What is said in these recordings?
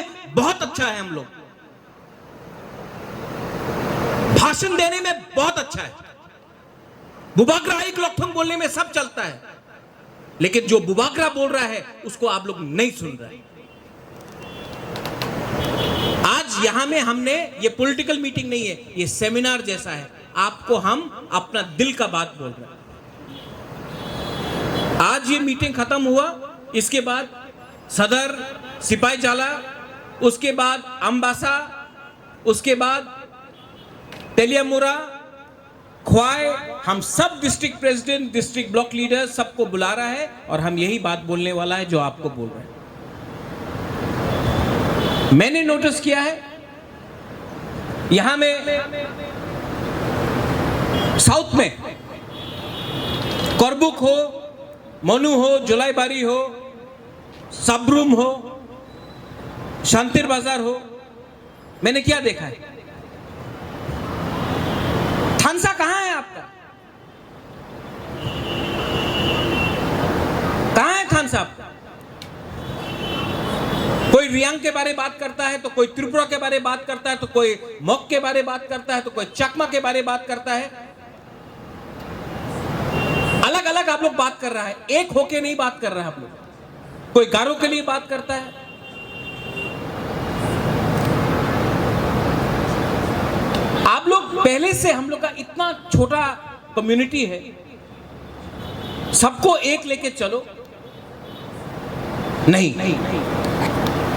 में बहुत अच्छा है, हम लोग भाषण देने में बहुत अच्छा है, बुबागरा एक लोकथंग बोलने में सब चलता है, लेकिन जो बुबागरा बोल रहा है उसको आप लोग नहीं सुन रहे। आज यहां में हमने, ये पॉलिटिकल मीटिंग नहीं है, ये सेमिनार जैसा है, आपको हम अपना दिल का बात बोल रहे हैं। आज ये मीटिंग खत्म हुआ, इसके बाद सदर, सिपाही जाला, उसके बाद अंबासा, उसके बाद तेलियामुरा, ख्वाई, हम सब district president, district block leader सबको बुला रहा है और हम यही बात बोलने वाला है जो आपको बोल रहे हैं। मैंने नोटिस किया है यहां में साउथ में करबुक हो, मनु हो, जुलाईबारी हो, सबरूम हो, शांतिर बाजार हो, मैंने क्या देखा है? थानसा कहां है आपका? कहां है थानसा आपका? कोई रियांग के बारे में बात करता है, तो कोई त्रिपुरा के बारे में बात करता है, तो कोई मोक के बारे में बात करता है, तो कोई चकमा के बारे में बात करता है। अलग अलग आप लोग बात कर रहा है, एक होके नहीं बात कर रहा है आप लोग। कोई गारो के लिए बात करता है, आप लोग पहले से, हम लोग का इतना छोटा कम्युनिटी है, सबको एक लेके चलो, नहीं,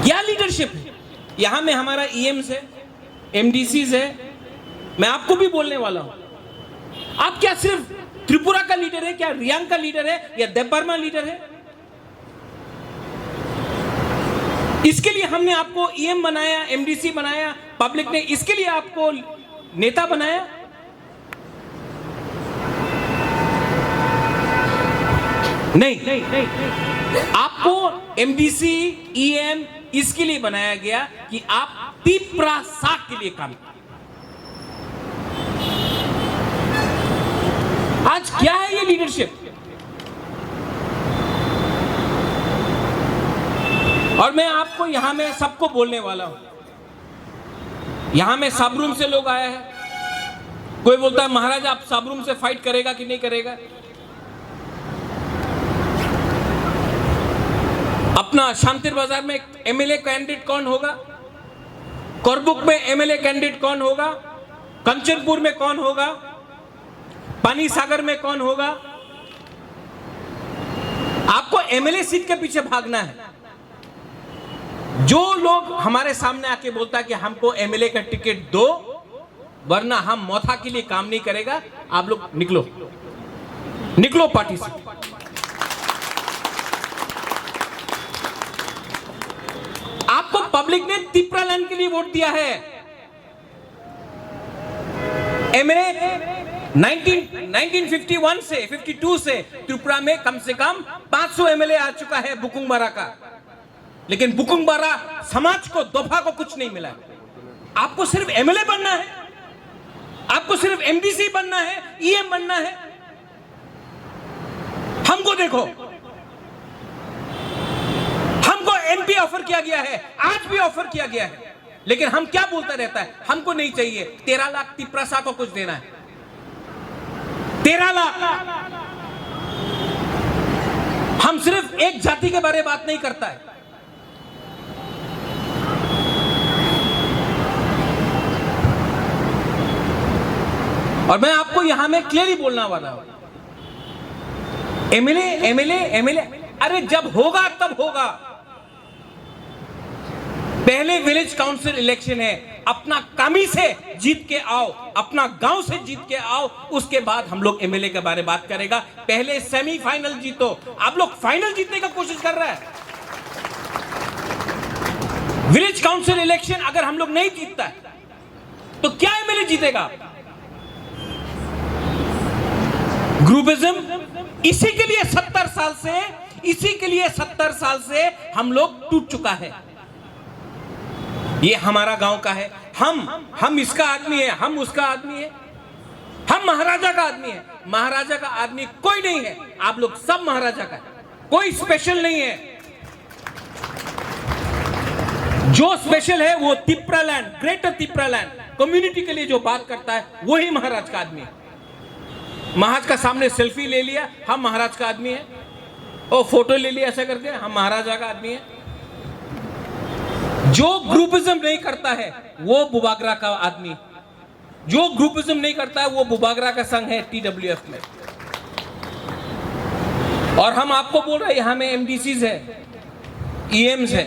क्या लीडरशिप है? यहां में हमारा ईएम्स है, एमडीसीज है, मैं आपको भी बोलने वाला हूं, आप क्या सिर्फ त्रिपुरा का लीडर है, क्या रियांग का लीडर है, या देवबर्मा लीडर है? इसके लिए हमने आपको ईएम बनाया, एमडीसी बनाया, पब्लिक ने इसके लिए आपको नेता बनाया। नहीं, आपको एमडीसी, ईएम इसके लिए बनाया गया कि आप तिप्रा साख के लिए काम करें। आज क्या है ये लीडरशिप? और मैं आपको यहां में सबको बोलने वाला हूं, यहां में साबरूम से लोग आया है, कोई बोलता है महाराज आप साबरूम से फाइट करेगा कि नहीं करेगा? अपना शांतिर बाजार में एमएलए कैंडिडेट कौन होगा? करबुक में एमएलए कैंडिडेट कौन होगा? कंचनपुर में कौन होगा? पानी सागर में कौन होगा? आपको एमएलए सीट के पीछे भागना है। जो लोग हमारे सामने आके बोलता है कि हमको एमएलए का टिकट दो वरना हम मोथा के लिए काम नहीं करेगा, आप लोग निकलो, निकलो पार्टी से। आपको पब्लिक ने तिप्रा लैंड के लिए वोट दिया है। एमएलए 1951 से 52 से त्रिपुरा में कम से कम 500 एमएलए आ चुका है बुकुंगबारा का, लेकिन बुकुंगबारा समाज को, दोफा को कुछ नहीं मिला। आपको सिर्फ एमएलए बनना है, आपको सिर्फ एमडीसी बनना है, ईएम बनना है। हमको देखो, हमको एमपी ऑफर किया गया है, आज भी ऑफर किया गया है, लेकिन हम क्या बोलता रहता है? हमको नहीं चाहिए, 13 लाख तिप्रासा को कुछ देना है, 13 लाख। हम सिर्फ एक जाति के बारे में बात नहीं करता है। और मैं आपको यहां में क्लियरली बोलना वाला हूं, एमएलए एमएलए एमएलए, अरे जब होगा तब होगा। पहले विलेज काउंसिल इलेक्शन है, अपना कामी से जीत के आओ, अपना गांव से जीत के आओ, उसके बाद हम लोग एमएलए के बारे में बात करेगा। पहले सेमीफाइनल जीतो। आप लोग फाइनल जीतने का कोशिश कर रहे हैं। विलेज काउंसिल इलेक्शन अगर हम लोग नहीं जीतता है तो क्या एमएलए जीतेगा? ग्रुपिज्म, इसी के लिए 70 साल से, इसी के लिए 70 साल से हम लोग टूट चुका है। ये हमारा गांव का है, हम इसका आदमी है, हम उसका आदमी है, हम महाराजा का आदमी है। महाराजा का आदमी कोई नहीं है, आप लोग सब महाराजा का है, कोई स्पेशल नहीं है। जो स्पेशल है वो Tipra land, greater Tipra land community के लिए जो बात करता है वही महाराज का आदमी है। महाराज का सामने सेल्फी ले लिया, हम महाराज का आदमी है, और फोटो ले लिया ऐसा करके, हम महाराजा का आदमी है। जो ग्रुपिज्म नहीं करता है वो बुबागरा का आदमी, जो ग्रुपिज्म नहीं करता है वो बुबागरा का संघ है TWF में। और हम आपको बोल रहे हैं यहां में MDCs है, EMs है।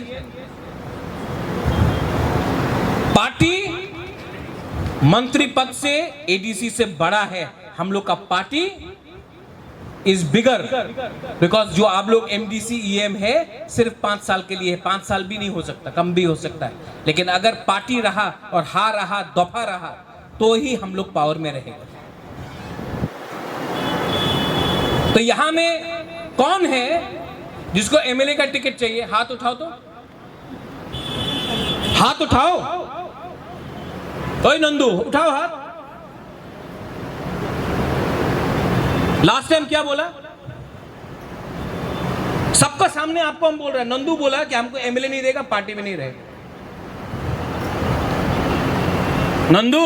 पार्टी मंत्री पद से ADC से बड़ा है। हम लोग का पार्टी इज बिगर, बिकॉज जो आप लोग MDC EM है सिर्फ 5 साल के लिए है, 5 साल भी नहीं हो सकता, कम भी हो सकता है। लेकिन अगर पार्टी रहा और हार रहा, दफा रहा, तो ही हम लोग पावर में रहेंगे। तो यहां में कौन है जिसको MLA का टिकट चाहिए? हाथ उठाओ, तो हाथ उठाओ। ओए नंदू, उठाओ हाथ। लास्ट टाइम क्या बोला? सबका सामने आपको हम बोल रहे हैं, नंदू बोला कि हमको MLA नहीं देगा, पार्टी में नहीं रहेगा। नंदू,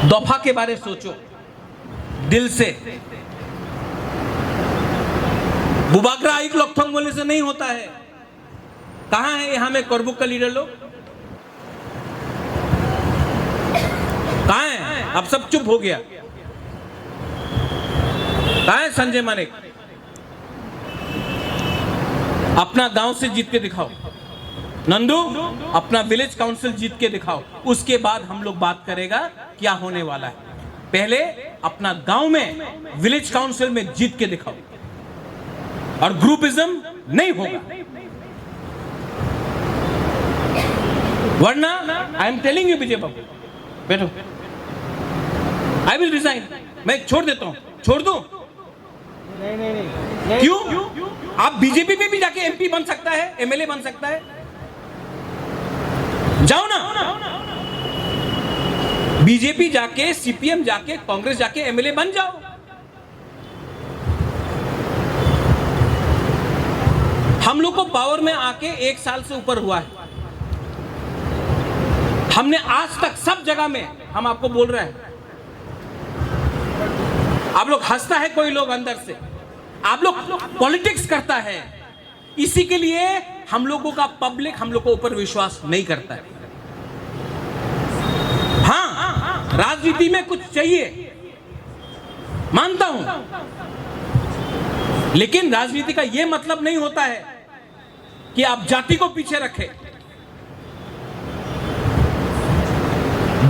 दफा के बारे सोचो दिल से। बुबागरा एक लोकथंग बोलने से नहीं होता है। कहां है यहां में करबुक का लीडर लोग? कहां है? अब सब चुप हो गया। कहां है संजय मानिक? अपना गांव से जीत के दिखाओ। नंदू, अपना विलेज काउंसिल जीत के दिखाओ, उसके बाद हम लोग बात करेगा क्या होने वाला है। पहले अपना गांव में विलेज काउंसिल में जीत के दिखाओ, और ग्रुपिज्म नहीं होगा, वरना आई एम टेलिंग यू विजय बाबू, बैठो, आई विल रिजाइन। मैं छोड़ देता हूं। छोड़ दूं? नहीं। क्यों? आप बीजेपी में भी जाके MP बन सकता है, MLA बन सकता है, जाओ ना। बीजेपी जाके, CPM जाके, कांग्रेस जाके MLA बन जाओ। हम लोग को पावर में आके 1 साल से ऊपर हुआ है। हमने आज तक सब जगह में, हम आपको बोल रहे हैं, आप लोग हंसता है कोई लोग अंदर से, आप लोग पॉलिटिक्स करता है, इसी के लिए हम लोगों का पब्लिक हम लोग को ऊपर विश्वास नहीं करता है। हाँ, राजनीति में कुछ चाहिए, मानता हूं, लेकिन राजनीति का यह मतलब नहीं होता है कि आप जाति को पीछे रखें।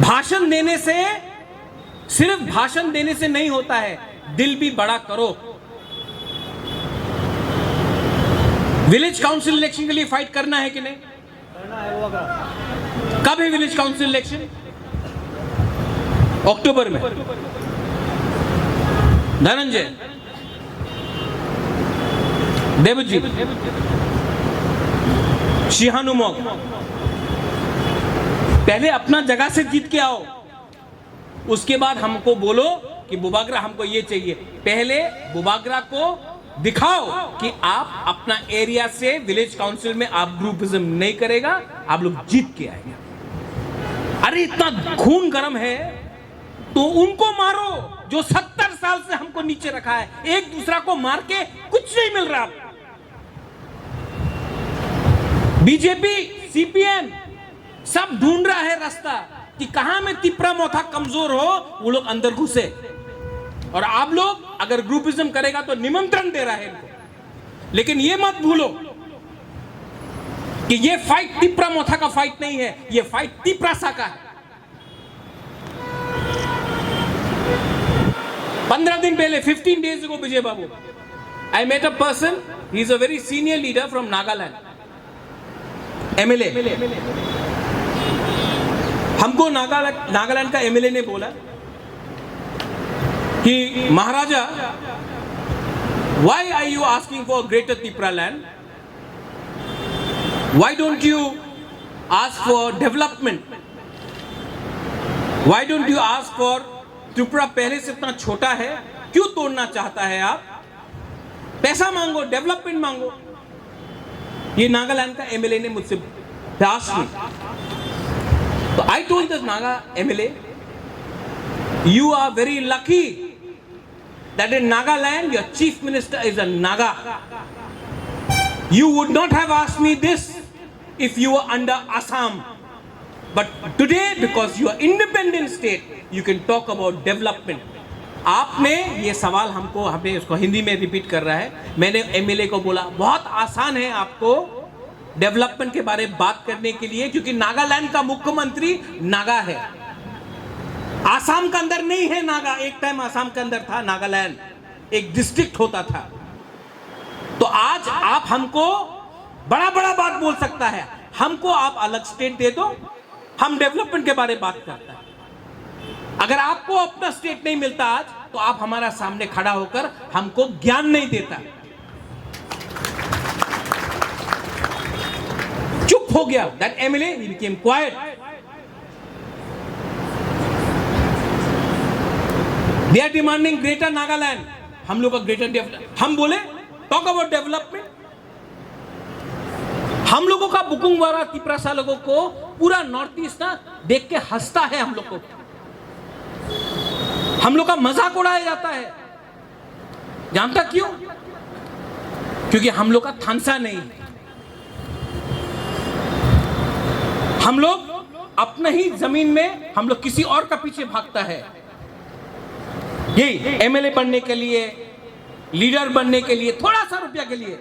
भाषण देने से, सिर्फ भाषण देने से नहीं होता है, दिल भी बड़ा करो। विलेज काउंसिल इलेक्शन के लिए फाइट करना है कि नहीं? करना है। कब है विलेज काउंसिल इलेक्शन? अक्टूबर में। धनंजय, देवजी, शिहानुमोग, पहले अपना जगह से जीत के आओ, उसके बाद हमको बोलो कि बुबागरा हमको ये चाहिए। पहले बुबागरा को दिखाओ कि आप अपना एरिया से विलेज काउंसिल में आप ग्रुपिज्म नहीं करेगा, आप लोग जीत के आएंगे। अरे इतना खून गर्म है तो उनको मारो जो 70 साल से हमको नीचे रखा है। एक दूसरा को मार के कुछ नहीं मिल रहा। बीजेपी, CPM सब ढूंढ रहा है रास्ता कि कहां में तिपरा मोथा कमजोर हो, वो लोग अंदर घुसे। और आप लोग अगर ग्रुपिज्म करेगा तो निमंत्रण दे रहा है इनको। लेकिन ये मत भूलो कि ये फाइट तिपरा मोथा का फाइट नहीं है, ये फाइट तिपरासा का है। 15 दिन पहले, 15 days ago, Vijay Babu, I met a person, he is a very senior leader from Nagaland, MLA। हमको नागालैंड का MLA ने बोला कि महाराजा, why are you asking for greater Tipra land? Why don't you ask for development? Why don't you ask for Tripura पहले से इतना छोटा है, क्यों तोड़ना चाहता है आप? पैसा मांगो, डेवलपमेंट मांगो। ये नागालैंड का एमएलए ने मुझसे asked me. तो I told this Naga MLA, you are very lucky that in Nagaland your chief minister is a Naga. You would not have asked me this if you were under Assam. But today, because you are independent state, you can talk about development. आपने ये सवाल हमको, हमें उसको हिंदी में repeat कर रहा है. मैंने एमएलए को बोला बहुत आसान है आपको डेवलपमेंट के बारे में बात करने के लिए, क्योंकि नागालैंड का मुख्यमंत्री नागा है. आसाम के अंदर नहीं है नागा. एक टाइम आसाम के अंदर था नागालैंड, एक डिस्ट्रिक्ट होता था. तो आज आप हमको बड़ा बड़ा बात बोल सकता है, हमको आप अलग स्टेट दे दो, हम डेवलपमेंट के बारे में बात करता है. अगर आपको अपना स्टेट नहीं मिलता आज, तो आप हमारा सामने खड़ा होकर हमको ज्ञान नहीं देता. चुप हो गया. That MLA he became quiet. They are demanding greater Nagaland. हम लोग का ग्रेटर डेवलपमेंट, हम बोले टॉक अबाउट डेवलपमेंट. हम लोगों का बुकुंगवारा तिपरासा लोगों को पूरा नॉर्थ ईस्ट ना देख के हंसता है. हम लोग को, हम लोग का मजाक उड़ाया जाता है. जानता क्यों? क्योंकि हम लोग का थानसा नहीं. हम लोग अपने ही जमीन में, हम लोग किसी और का पीछे भागता है. यही एमएलए बनने के लिए, लीडर बनने के लिए, थोड़ा सा रुपया के लिए.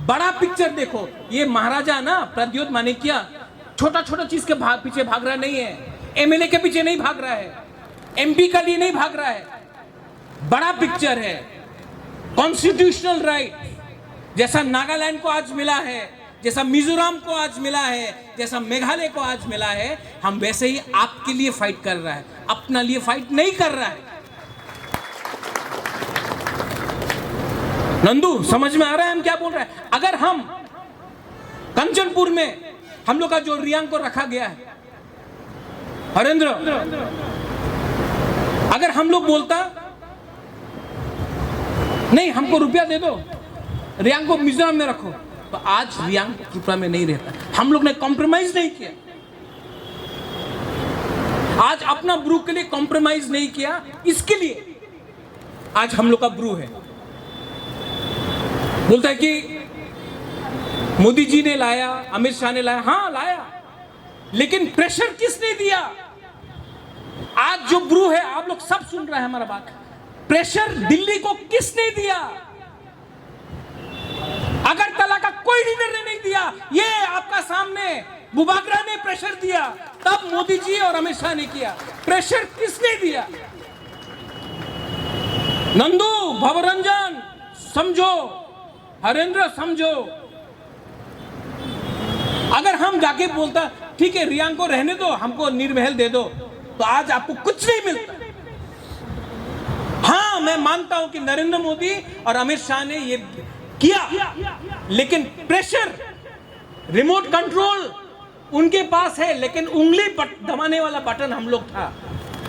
बड़ा पिक्चर देखो. ये महाराजा ना प्रद्योत माणिक्य छोटा छोटा चीज के पीछे भाग रहा नहीं है. एमएलए के पीछे नहीं भाग रहा है, एमपी का लिए नहीं भाग रहा है. बड़ा पिक्चर है. कॉन्स्टिट्यूशनल राइट जैसा नागालैंड को आज मिला है, जैसा मिजोरम को आज मिला है, जैसा मेघालय को आज मिला है, हम वैसे ही आपके लिए फाइट कर रहा है, अपना लिए फाइट नहीं कर रहा है. नंदू, समझ में आ रहा है हम क्या बोल रहे हैं? अगर हम कंचनपुर में हम लोग का जो रियांग को रखा गया है, हरेंद्र, अगर हम लोग बोलता नहीं हमको रुपया दे दो, रियांग को मिजोरम में रखो, तो आज रियांग त्रिपुरा में नहीं रहता. हम लोग ने कॉम्प्रोमाइज नहीं किया. आज अपना ब्रू के लिए कॉम्प्रोमाइज नहीं किया, इसके लिए आज हम लोग का ब्रू है. बोलता है कि मोदी जी ने लाया, अमित शाह ने लाया. हाँ लाया, लेकिन प्रेशर किसने दिया? आज जो ब्रू है, आप लोग सब सुन रहे हैं हमारा बात. प्रेशर दिल्ली को किसने दिया? अगरतला का कोई लीडर ने नहीं दिया. ये आपका सामने बुबागरा ने प्रेशर दिया, तब मोदी जी और अमित शाह ने किया. प्रेशर किसने दिया? नंदू, भवरंजन समझो, हरेंद्र समझो. अगर हम जाके बोलता ठीक है रियांग को रहने दो, हमको निर्महल दे दो, तो आज आपको कुछ नहीं मिलता. हाँ, मैं मानता हूं कि नरेंद्र मोदी और अमित शाह ने ये किया, लेकिन प्रेशर, रिमोट कंट्रोल उनके पास है, लेकिन उंगली दबाने वाला बटन हम लोग था,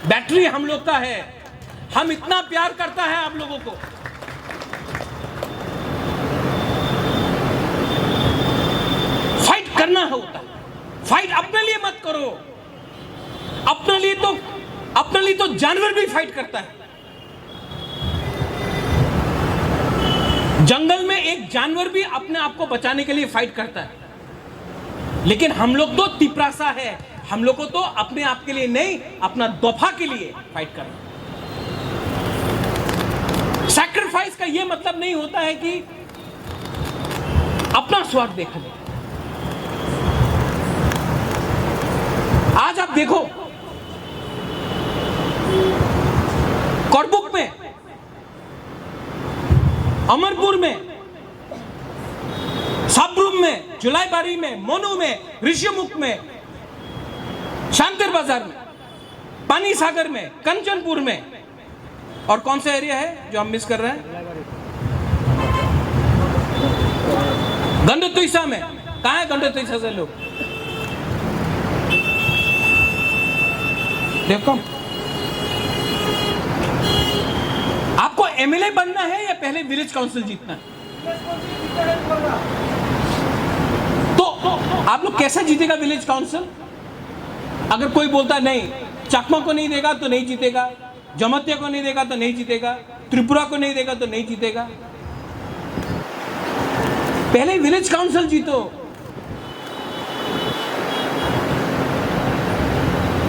बैटरी हम लोग का है. हम इतना प्यार करता है आप लोगों को. फाइट करना होता है. फाइट अपने लिए मत करो. अपने लिए तो जानवर भी फाइट करता है. जंगल में एक जानवर भी अपने आप को बचाने के लिए फाइट करता है. लेकिन हम लोग तो तिपरासा है. हम लोग को तो अपने आप के लिए नहीं, अपना दफा के लिए फाइट करना. सैक्रिफाइस का यह मतलब नहीं होता है कि अपना स्वार्थ देखा जाए. आज आप देखो, करबुक में, अमरपुर में, साब्रुम में, जुलाईबारी में, मोनू में, ऋषिमुख में, शांतिर बाजार में, पानी सागर में, कंचनपुर में, और कौन सा एरिया है जो हम मिस कर रहे हैं? गंडतुईसा में. कहां है गंडतुईसा से लोग? देखो, आपको एमएलए बनना है या पहले विलेज काउंसिल जीतना है? आप लोग कैसे जीतेगा विलेज काउंसिल? अगर कोई बोलता नहीं चकमा को नहीं देगा तो नहीं जीतेगा, जमतिया को नहीं देगा तो नहीं जीतेगा, त्रिपुरा को नहीं देगा तो नहीं जीतेगा। पहले विलेज काउंसिल जीतो।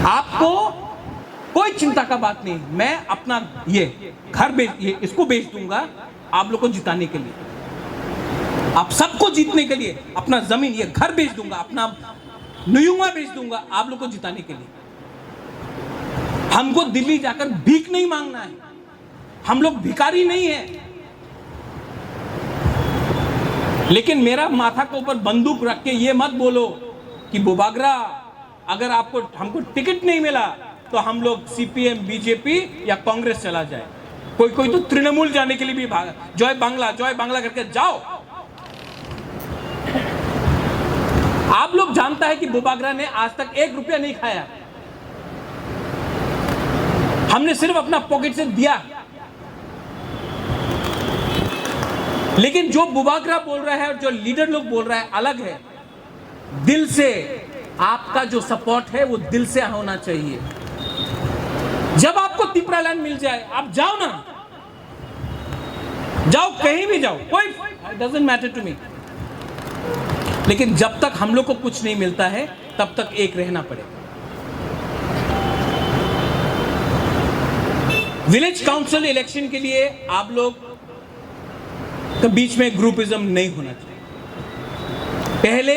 आपको कोई चिंता का बात नहीं, मैं अपना ये घर इसको बेच दूंगा आप लोग को जिताने के लिए, आप सबको जीतने के लिए अपना जमीन ये घर बेच दूंगा, अपना नुयुंगा बेच दूंगा आप लोग को जिताने के लिए। हमको दिल्ली जाकर भीख नहीं मांगना है, हम लोग भिखारी नहीं है। लेकिन मेरा माथा के ऊपर बंदूक रख के ये मत बोलो कि बुबागरा अगर आपको हमको टिकट नहीं मिला तो हम लोग सीपीएम बीजेपी या कांग्रेस चला जाए। कोई कोई तो तृणमूल जाने के लिए भी भागा, जय बांग्ला करके जाओ। आप लोग जानता है कि बुबागरा ने आज तक 1 रुपया नहीं खाया, हमने सिर्फ अपना पॉकेट से दिया। लेकिन जो बुबागरा बोल रहा है और जो लीडर लोग बोल रहा है अलग है। दिल से आपका जो सपोर्ट है वो दिल से होना चाहिए। जब आपको तिपरा लैंड मिल जाए आप जाओ ना, जाओ कहीं भी जाओ, कोई डजंट मैटर टू मी। लेकिन जब तक हम लोग को कुछ नहीं मिलता है तब तक एक रहना पड़ेगा। विलेज काउंसिल इलेक्शन के लिए आप लोग के बीच में ग्रुपिज्म नहीं होना चाहिए। पहले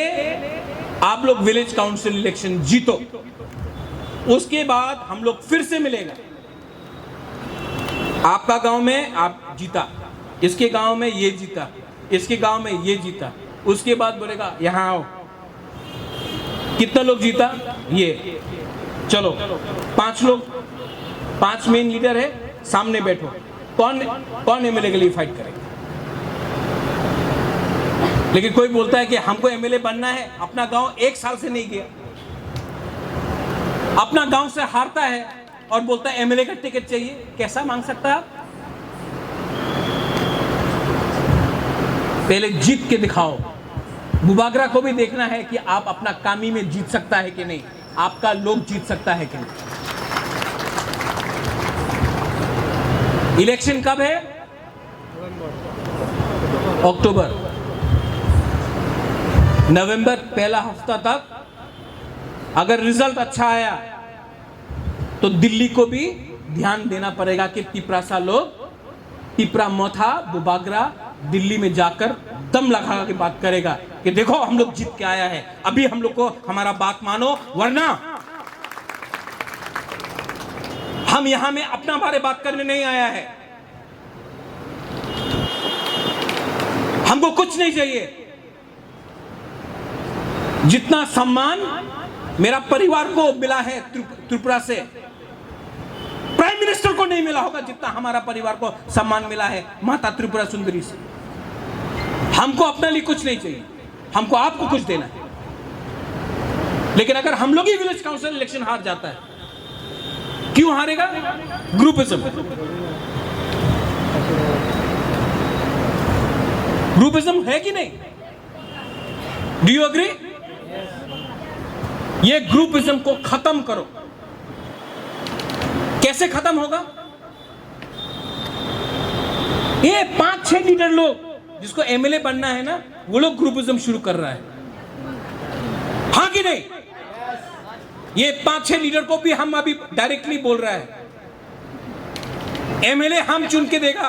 आप लोग विलेज काउंसिल इलेक्शन जीतो, उसके बाद हम लोग फिर से मिलेगा। आपका गांव में आप जीता, इसके गांव में ये जीता, इसके गांव में ये जीता, उसके बाद बोलेगा यहां आओ कितना लोग जीता ये, चलो 5 लोग, 5 मेन लीडर है, सामने बैठो, कौन एमएलए के लिए फाइट करेगा। लेकिन कोई बोलता है कि हमको एमएलए बनना है, अपना गांव 1 साल से नहीं गया, अपना गांव से हारता है और बोलता है एमएलए का टिकट चाहिए। कैसा मांग सकता है आप? पहले जीत के दिखाओ। बुबागरा को भी देखना है कि आप अपना कामी में जीत सकता है कि नहीं, आपका लोग जीत सकता है कि नहीं। इलेक्शन कब है? अक्टूबर, नवंबर पहला हफ्ता तक अगर रिजल्ट अच्छा आया तो दिल्ली को भी ध्यान देना पड़ेगा कि तिपरासा लोग, तिपरा मोथा बुबागरा दिल्ली में जाकर दम लगा के बात करेगा कि देखो हम लोग जीत के आया है, अभी हम लोग को हमारा बात मानो, वरना हम यहां में अपना बारे बात करने नहीं आया है। हमको कुछ नहीं चाहिए। जितना सम्मान मेरा परिवार को मिला है त्रिपुरा से, प्राइम मिनिस्टर को नहीं मिला होगा जितना हमारा परिवार को सम्मान मिला है माता त्रिपुरा सुंदरी से। हमको अपने लिए कुछ नहीं चाहिए, हमको आपको कुछ देना है। लेकिन अगर हम लोग ही विलेज काउंसिल इलेक्शन हार जाता है, क्यों हारेगा? ग्रुपिज्म। ग्रुपिज्म है कि नहीं? Do you agree? ये ग्रुपिज्म को खत्म करो। कैसे खत्म होगा? ये 5-6 लीडर लोग जिसको एमएलए बनना है ना, वो लोग ग्रुपिज्म शुरू कर रहा है, हाँ कि नहीं? ये 5-6 लीडर को भी हम अभी डायरेक्टली बोल रहा है एमएलए हम चुन के देगा,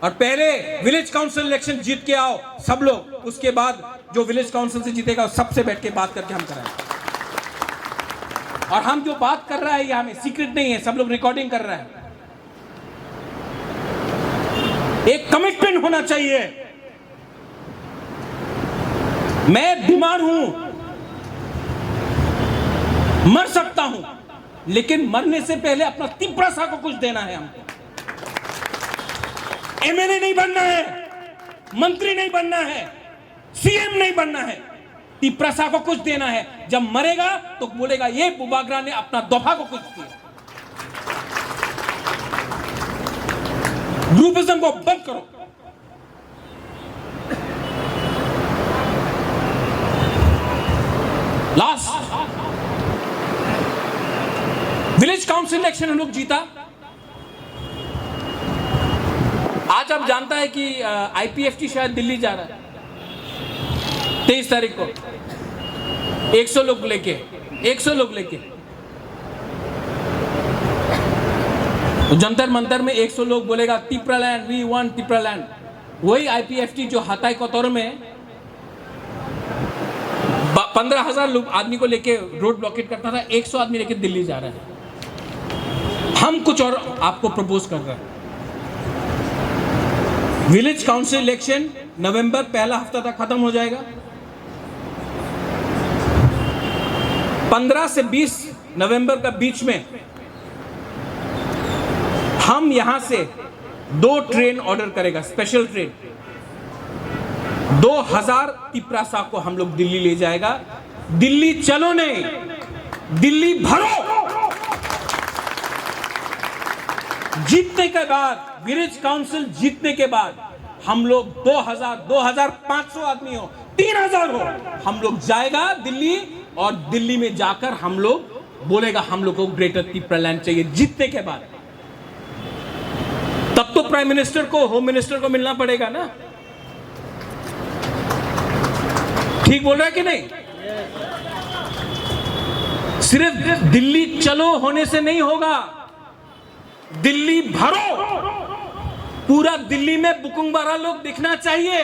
और पहले विलेज काउंसिल इलेक्शन जीत के आओ सब लोग, उसके बाद जो विलेज काउंसिल से जीतेगा सबसे बैठ के बात करके हम कराएंगे। और हम जो बात कर रहा है यहां में सीक्रेट नहीं है, सब लोग रिकॉर्डिंग कर रहा है। एक कमिटमेंट होना चाहिए। मैं बीमार हूं, मर सकता हूं, लेकिन मरने से पहले अपना तिपरासा को कुछ देना है। हमको एमएलए नहीं बनना है, मंत्री नहीं बनना है, सीएम नहीं बनना है, तिपरासा को कुछ देना है। जब मरेगा तो बोलेगा ये बुबागरा ने अपना दोफा को कुछ दिया। ग्रुपिज्म को बंद करो। काउंसिल इलेक्शन हम लोग जीता। आज आप जानता है कि IPFT शायद दिल्ली जा रहा है 23 तारीख को, 100 लोग लेके तो जंतर मंतर में 100 लोग बोलेगा तिप्रालैंड, वी वांट तिप्रालैंड। वही IPFT जो हताई कोतौर में 15,000 लोग आदमी को लेके रोड ब्लॉकेट करता था, 100 आदमी लेके दिल्ली जा रहा है। हम कुछ और आपको प्रपोज कर रहे हैं। विलेज काउंसिल इलेक्शन नवंबर पहला हफ्ता तक खत्म हो जाएगा। 15 से 20 नवंबर का बीच में हम यहां से 2 ट्रेन ऑर्डर करेगा, स्पेशल ट्रेन 2000 तिपरासा को हम लोग दिल्ली ले जाएगा। दिल्ली चलो नहीं, दिल्ली भरो। जीतने के बाद, विलेज काउंसिल जीतने के बाद हम लोग 2000, 2500 आदमी हो, 3000 हो, हम लोग जाएगा दिल्ली और दिल्ली में जाकर हम लोग बोलेगा हम लोग को ग्रेटर तिप्रालैंड चाहिए। जीतने के बाद तब तो प्राइम मिनिस्टर को, होम मिनिस्टर को मिलना पड़ेगा ना। ठीक बोल रहा है कि नहीं? सिर्फ दिल्ली चलो होने से नहीं होगा, दिल्ली भरो। पूरा दिल्ली में बुकुंगबारा लोग दिखना चाहिए।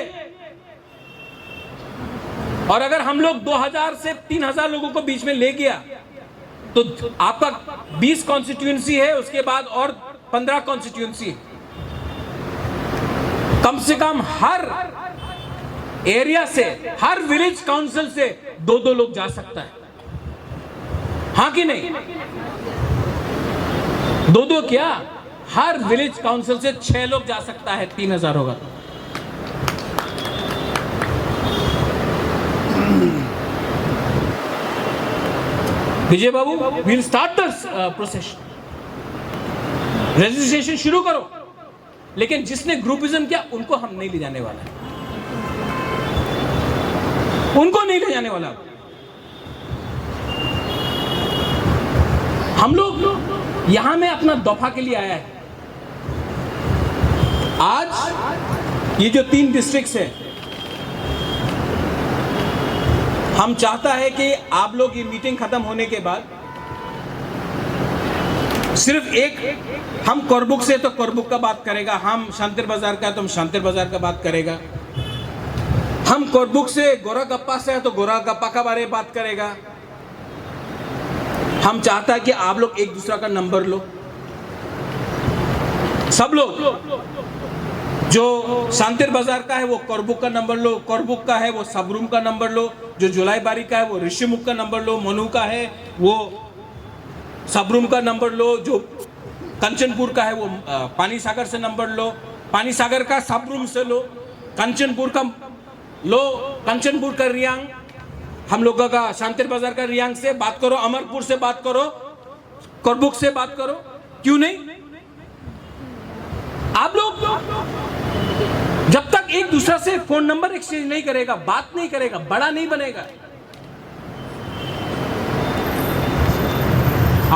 और अगर हम लोग 2000 से 3000 लोगों को बीच में ले गया तो आपका 20 कॉन्स्टिट्यूएंसी है, उसके बाद और 15 कॉन्स्टिट्यूएंसी है। कम से कम हर एरिया से, हर विलेज काउंसिल से 2-2 लोग जा सकता है। हाँ कि नहीं? 2-2 क्या, हर विलेज काउंसिल से 6 लोग जा सकता है, 3000 होगा। Vijay Babu, will start the process. Registration शुरू करो, लेकिन जिसने ग्रुपिज्म किया उनको हम नहीं ले जाने वाला है, उनको नहीं ले जाने वाला। हम लोग यहां में अपना दफा के लिए आया है। आज ये जो 3 डिस्ट्रिक्ट्स है, हम चाहता है कि आप लोग ये मीटिंग खत्म होने के बाद सिर्फ एक, हम कोरबुक से तो कोरबुक का बात करेगा, हम शांतिर बाजार का तो हम शांतिर बाजार का बात करेगा, हम कोरबुक से गोरागप्पा से है तो गोरागप्पा का बारे में बात करेगा। हम चाहता है कि आप लोग एक दूसरा का नंबर लो, सब लोग। जो शांतिर बाजार का है वो कोरबुक का नंबर लो, कोरबुक का है वो सबरूम का नंबर लो, जो जुलाई बारी का है वो ऋषिमुख का नंबर लो, मनु का है वो सबरूम का नंबर लो, जो कंचनपुर का है वो पानी सागर से नंबर लो, पानी सागर का सबरूम से लो, कंचनपुर का लो, कंचनपुर का रियांग, हम लोगों का शांतिर बाजार का रियांग से बात करो, अमरपुर से बात करो, कोरबुक से बात करो। क्यों नहीं? आप लोग जब तक एक दूसरा से फोन नंबर एक्सचेंज नहीं करेगा, बात नहीं करेगा, बड़ा नहीं बनेगा।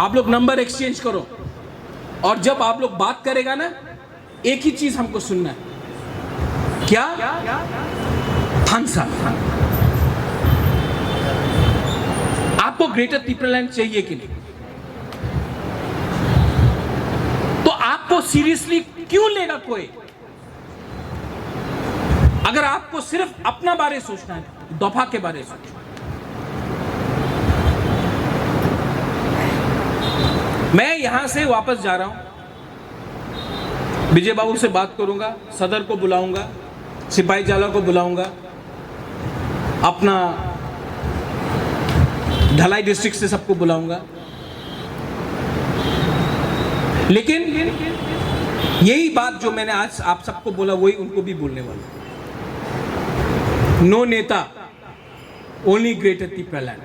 आप लोग नंबर एक्सचेंज करो, और जब आप लोग बात करेगा ना, एक ही चीज हमको सुनना है। क्या? Thumbs up. आपको ग्रेटर तिप्रालैंड चाहिए कि नहीं? तो आपको सीरियसली क्यों लेगा कोई? अगर आपको सिर्फ अपना बारे सोचना है, दफा के बारे सोचना। मैं यहां से वापस जा रहा हूं, विजय बाबू से बात करूंगा, सदर को बुलाऊंगा, सिपाही जाला को बुलाऊंगा, अपना ढलाई डिस्ट्रिक्ट से सबको बुलाऊंगा। लेकिन यही बात जो मैंने आज आप सबको बोला, वही उनको भी बोलने वाला। नो नेता, only greater Tipraland.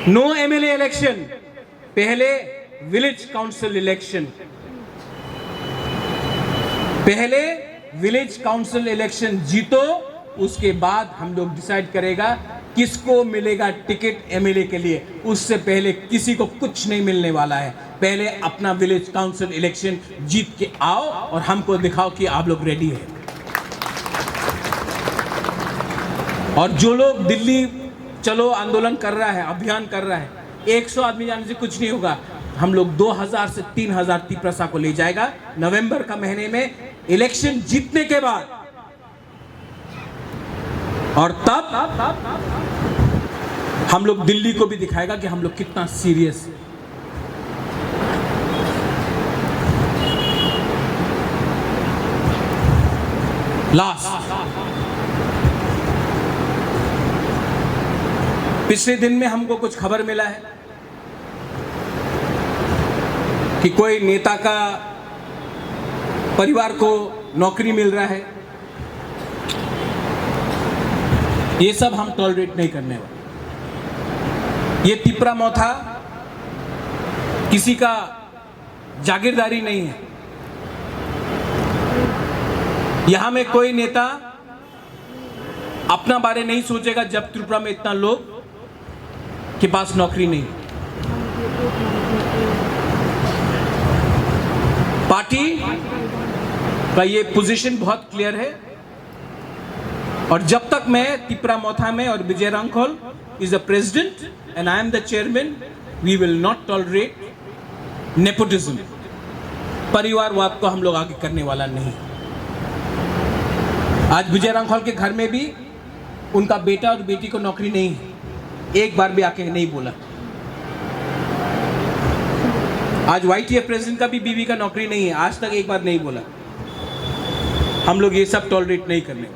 No MLA election, पहले विलेज काउंसिल इलेक्शन, पहले विलेज काउंसिल इलेक्शन जीतो, उसके बाद हम लोग डिसाइड करेगा किसको मिलेगा टिकट एमएलए के लिए, उससे पहले किसी को कुछ नहीं मिलने वाला है। पहले अपना विलेज काउंसिल इलेक्शन जीत के आओ और हमको दिखाओ कि आप लोग रेडी है। और जो लोग दिल्ली चलो आंदोलन कर रहा है, अभियान कर रहा है, 100 आदमी जाने से कुछ नहीं होगा। हम लोग 2000 से 3000 तिपरासा को ले जाएगा नवंबर का महीने में इलेक्शन जीतने के बाद। और तब हम लोग दिल्ली को भी दिखाएगा कि हम लोग कितना सीरियस है। लास्ट पिछले दिन में हमको कुछ खबर मिला है कि कोई नेता का परिवार को नौकरी मिल रहा है। ये सब हम टॉलरेट नहीं करने वाले। ये तिपरा मोथा किसी का जागीरदारी नहीं है। यहां में कोई नेता अपना बारे नहीं सोचेगा जब त्रिपुरा में इतना लोग के पास नौकरी नहीं। पार्टी का ये पोजीशन बहुत क्लियर है। और जब तक मैं तिपरा मोथा में और Vijay Rankhol is the president and I am the chairman, we will not tolerate nepotism. परिवारवाद को हम लोग आगे करने वाला नहीं। आज विजय रांखोल के घर में भी उनका बेटा और बेटी को नौकरी नहीं है, एक बार भी आके नहीं बोला। आज YTF प्रेसिडेंट का भी बीवी का नौकरी नहीं है, आज तक एक बार नहीं बोला। हम लोग ये सब टॉलरेट नहीं करने।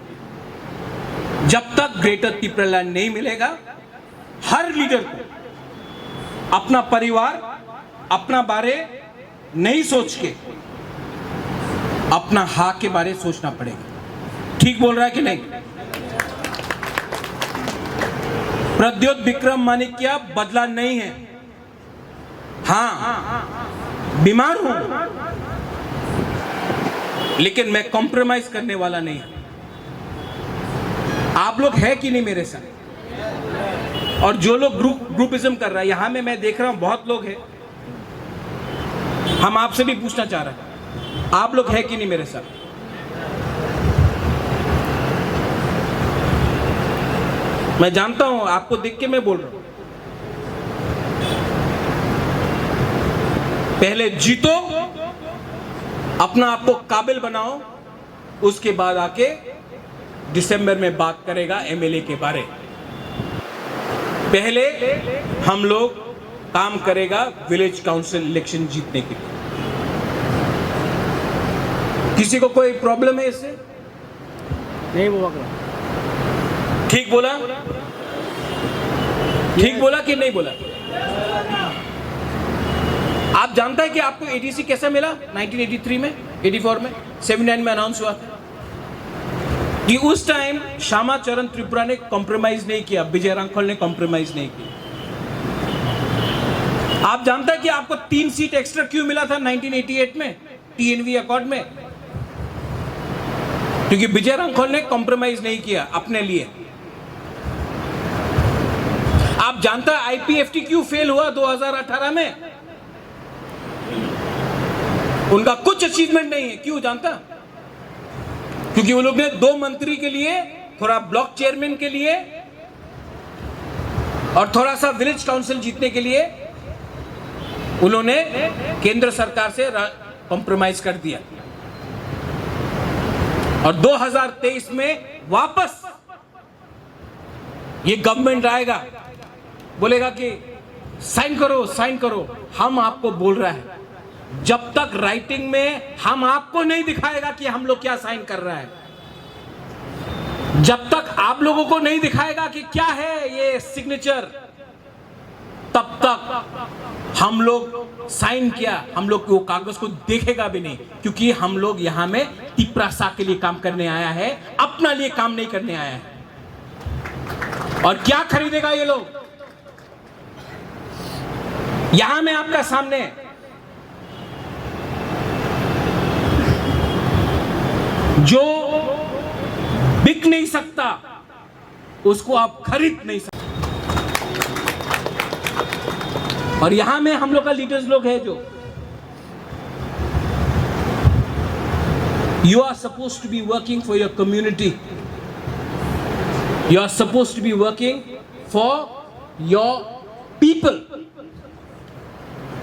जब तक ग्रेटर तिपरालैंड नहीं मिलेगा, हर लीडर को अपना परिवार, अपना बारे नहीं सोच के अपना हाँ के बारे सोचना पड़ेगा। ठीक बोल रहा है कि नहीं? प्रद्योत विक्रम माणिक्य बदला नहीं है। हाँ, बीमार हूं, लेकिन मैं कॉम्प्रोमाइज करने वाला नहीं। आप लोग है कि नहीं मेरे साथ? और जो लोग ग्रुपिज्म कर रहा है, यहां में मैं देख रहा हूं बहुत लोग हैं। हम आपसे भी पूछना चाह रहे हैं, आप लोग है कि नहीं मेरे साथ? मैं जानता हूं, आपको देख के मैं बोल रहा हूं। पहले जीतो, अपना आपको काबिल बनाओ, उसके बाद आके दिसंबर में बात करेगा एमएलए के बारे। पहले हम लोग काम करेगा विलेज काउंसिल इलेक्शन जीतने के लिए। किसी को कोई प्रॉब्लम है इससे? नहीं बोला। ठीक बोला? ठीक बोला कि नहीं बोला? आप जानता है कि आपको एडीसी कैसे मिला? 1983 में, 84 में, 79 में अनाउंस हुआ था कि उस टाइम श्यामा चरण त्रिपुरा ने कॉम्प्रोमाइज नहीं किया, विजय रांखोल ने कॉम्प्रोमाइज नहीं किया। आप जानता है कि आपको 3 सीट एक्स्ट्रा क्यों मिला था 1988 में टीएनवी अकॉर्ड में? क्योंकि विजय रांखोल ने कॉम्प्रोमाइज नहीं किया अपने लिए। आप जानता है आईपीएफटी क्यों फेल हुआ 2018 में? उनका कुछ अचीवमेंट नहीं है। क्यों जानता? क्योंकि वो लोग ने 2 मंत्री के लिए, थोड़ा ब्लॉक चेयरमैन के लिए और थोड़ा सा विलेज काउंसिल जीतने के लिए उन्होंने केंद्र सरकार से कॉम्प्रोमाइज कर दिया। और 2023 में वापस ये गवर्नमेंट आएगा, बोलेगा कि साइन करो, साइन करो। हम आपको बोल रहा है, जब तक राइटिंग में हम आपको नहीं दिखाएगा कि हम लोग क्या साइन कर रहा है, जब तक आप लोगों को नहीं दिखाएगा कि क्या है ये सिग्नेचर, तब तक हम लोग साइन किया, हम लोग वो कागज को देखेगा भी नहीं। क्योंकि हम लोग यहां में तिपरासा के लिए काम करने आया है, अपना लिए काम नहीं करने आया है। और क्या खरीदेगा ये लोग? यहां में आपका सामने जो बिक नहीं सकता, उसको आप खरीद नहीं सकते। और यहां में हम लोग का लीडर्स लोग हैं जो you are supposed to be working for your community, you are supposed to be working for your people,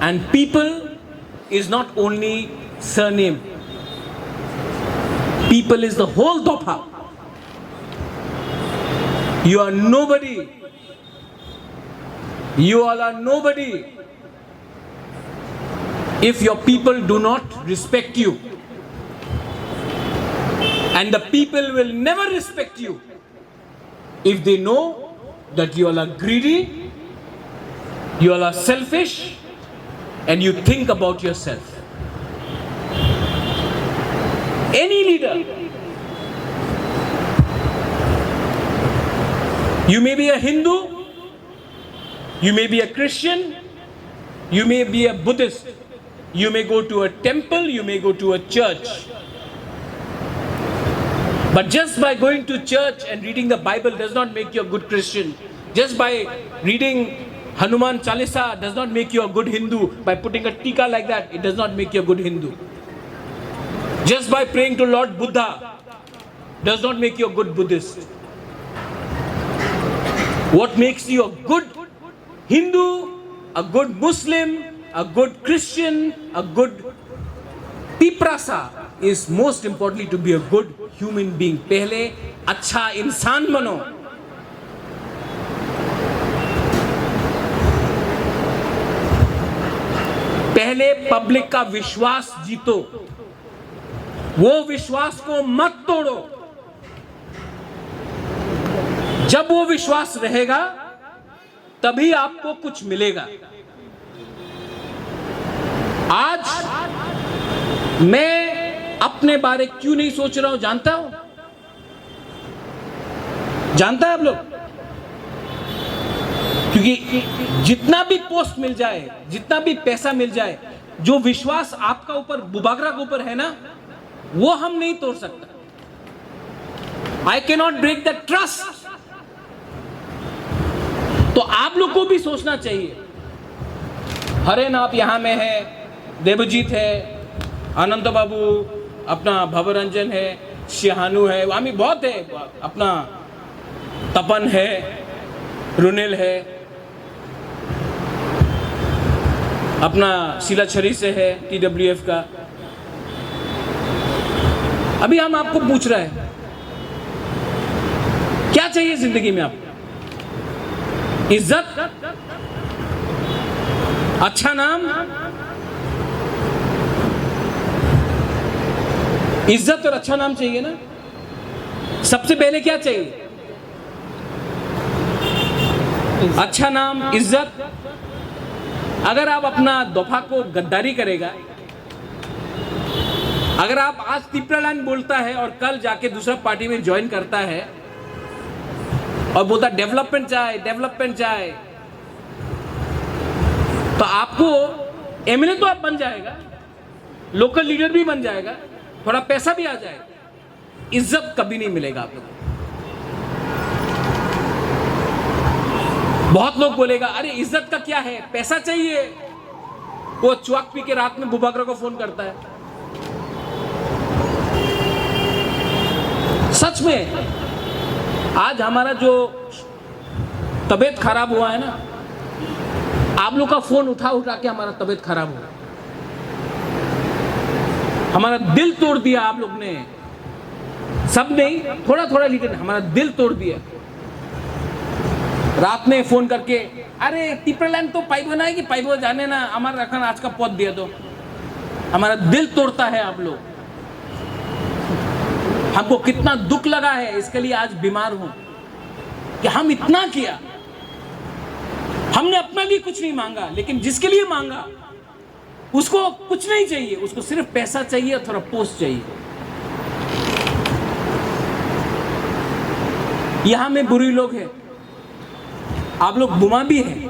and people is not only surname, people is the whole Dopa. You are nobody, you all are nobody if your people do not respect you. And the people will never respect you if they know that you all are greedy, you all are selfish, and you think about yourself. Any leader, you may be a Hindu, you may be a Christian, you may be a Buddhist, you may go to a temple, you may go to a church. But just by going to church and reading the Bible does not make you a good Christian. Just by reading Hanuman Chalisa does not make you a good Hindu. By putting a tika like that, it does not make you a good Hindu. Just by praying to Lord Buddha does not make you a good Buddhist. What makes you a good Hindu, a good Muslim, a good Christian, a good Piprasa is most importantly to be a good human being. पहले अच्छा इंसान बनो. पहले public का विश्वास जीतो, वो विश्वास को मत तोड़ो. जब वो विश्वास रहेगा तभी आपको कुछ मिलेगा. आज मैं अपने बारे क्यों नहीं सोच रहा हूं जानता है आप लोग? क्योंकि जितना भी पोस्ट मिल जाए, जितना भी पैसा मिल जाए, जो विश्वास आपका ऊपर बुबागरा के ऊपर है ना, वो हम नहीं तोड़ सकता. I cannot break the trust. तो आप लोग को भी सोचना चाहिए. हरेन आप यहां में है, देवजीत है, अनंत बाबू, अपना भवरंजन है, शिहानु है, वामी बहुत है, अपना तपन है, रुनिल है, अपना शिलाछरी से है, TWF का. अभी हम आपको पूछ रहे हैं क्या चाहिए जिंदगी में आपको? इज्जत, अच्छा नाम, इज्जत और अच्छा नाम चाहिए ना. सबसे पहले क्या चाहिए? अच्छा नाम, इज्जत. अगर आप अपना दोफा को गद्दारी करेगा, अगर आप आज तिप्रालैंड बोलता है और कल जाके दूसरा पार्टी में ज्वाइन करता है और बोलता डेवलपमेंट चाहे, तो आपको एमएलए तो आप बन जाएगा, लोकल लीडर भी बन जाएगा, थोड़ा पैसा भी आ जाएगा, इज्जत कभी नहीं मिलेगा आप लोगों को. बहुत लोग बोलेगा अरे इज्जत का क्या है, पैसा चाहिए. वो चुआक पी के रात में बुबागरा को फोन करता है. सच में आज हमारा जो तबीयत खराब हुआ है ना, आप लोग का फोन उठा के हमारा तबीयत खराब हुआ, हमारा दिल तोड़ दिया आप लोग ने. सब नहीं, थोड़ा थोड़ा लीडर ने हमारा दिल तोड़ दिया. रात में फोन करके अरे तिप्रालैंड तो पाइप बनाएगी, पाइप जाने ना, हमारा रखन आज का पौध दिया. तो हमारा दिल तोड़ता है आप लोग. हमको कितना दुख लगा है, इसके लिए आज बीमार हूं कि हम इतना किया. हमने अपना लिए कुछ नहीं मांगा, लेकिन जिसके लिए मांगा उसको कुछ नहीं चाहिए, उसको सिर्फ पैसा चाहिए और थोड़ा पोस्ट चाहिए. यहां में बुरी लोग हैं, आप लोग बुमा भी हैं.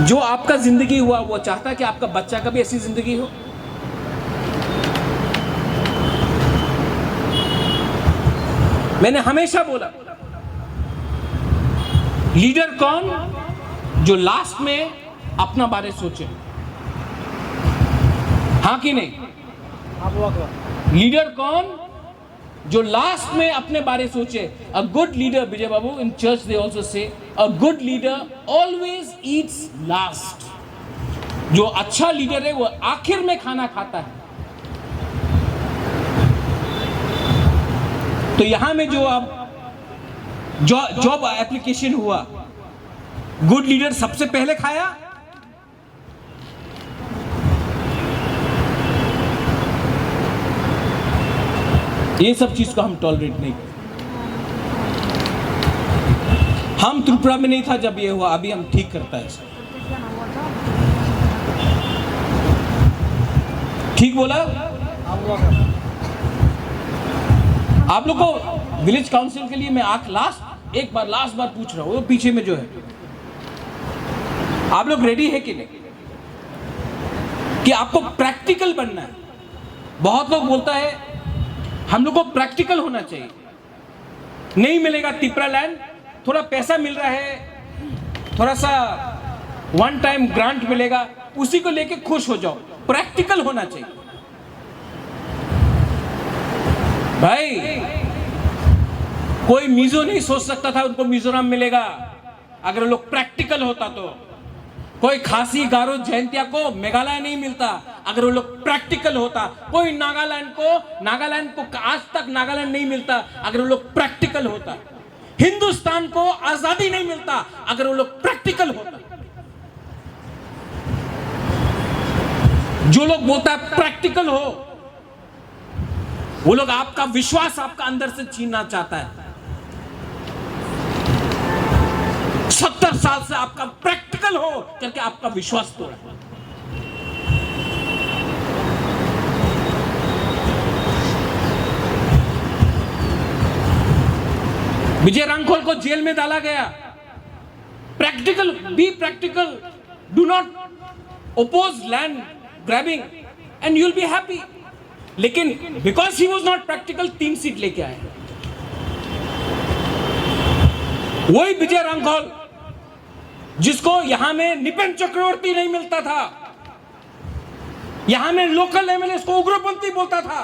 जो आपका जिंदगी हुआ वो चाहता है कि आपका बच्चा का भी ऐसी जिंदगी हो. मैंने हमेशा बोला, लीडर कौन जो लास्ट में अपना बारे सोचे, हाँ कि नहीं? अबू बकर। लीडर कौन जो लास्ट में अपने बारे सोचे? A good leader, Vijay Babu, in church they also say a good leader always Yeats last. जो अच्छा लीडर है वो आखिर में खाना खाता है। तो यहां में जो अब जॉब एप्लीकेशन हुआ, गुड लीडर सबसे पहले खाया, ये सब चीज को हम टॉलरेट नहीं करते। हम त्रिपुरा में नहीं था जब ये हुआ, अभी हम ठीक करता है। ठीक बोला? अबू बकर। आप लोग को विलेज काउंसिल के लिए मैं लास्ट बार पूछ रहा हूं, वो पीछे में जो है, आप लोग रेडी है कि नहीं कि आपको प्रैक्टिकल बनना है? बहुत लोग बोलता है हम लोग को प्रैक्टिकल होना चाहिए। नहीं मिलेगा तिपरा लैंड, थोड़ा पैसा मिल रहा है, थोड़ा सा वन टाइम ग्रांट मिलेगा, उसी को लेके खुश हो जाओ। प्रैक्टिकल होना चाहिए भाई। कोई मिजो नहीं सोच सकता था उनको मिजोरम मिलेगा, अगर लोग प्रैक्टिकल होता तो। कोई खासी गारो जयंतिया को मेघालय नहीं मिलता अगर वो लोग प्रैक्टिकल होता। कोई नागालैंड को आज तक नागालैंड नहीं मिलता अगर वो लोग प्रैक्टिकल होता। हिंदुस्तान को आजादी नहीं मिलता अगर वो लोग प्रैक्टिकल होता। जो लोग बोलता है प्रैक्टिकल हो, वो लोग आपका विश्वास आपका अंदर से छीनना चाहता है। 70 साल से आपका प्रैक्टिकल हो करके आपका विश्वास तोड़ा। विजय रांखोल को जेल में डाला गया। Practical, be practical, do not oppose land grabbing and you will be happy. लेकिन because he was not practical 3 seat लेके आए। वही विजय रांखोल जिसको यहां में निपेन चक्रवर्ती नहीं मिलता था, यहां में लोकल एमएलए को उग्रपंथी बोलता था,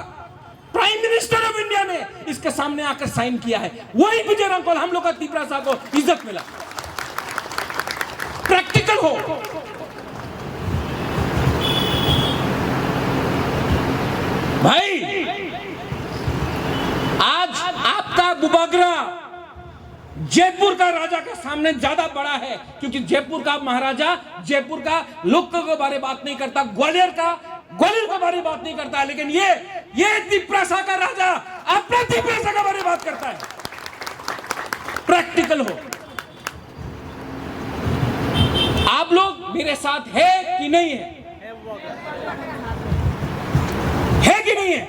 प्राइम मिनिस्टर ऑफ इंडिया ने इसके सामने आकर साइन किया है। वही विजय रांखोल हम लोग का तिपरा साहब को इज्जत मिला। प्रैक्टिकल हो। भाई आज आपका बुबागरा जयपुर का राजा के सामने ज्यादा बड़ा है, क्योंकि जयपुर का महाराजा जयपुर का लोक के बारे बात नहीं करता, ग्वालियर के बारे बात नहीं करता, लेकिन ये तिपरासा का राजा अपने तिपरासा के बारे बात करता है। प्रैक्टिकल हो। आप लोग मेरे साथ है कि नहीं है? है कि नहीं है?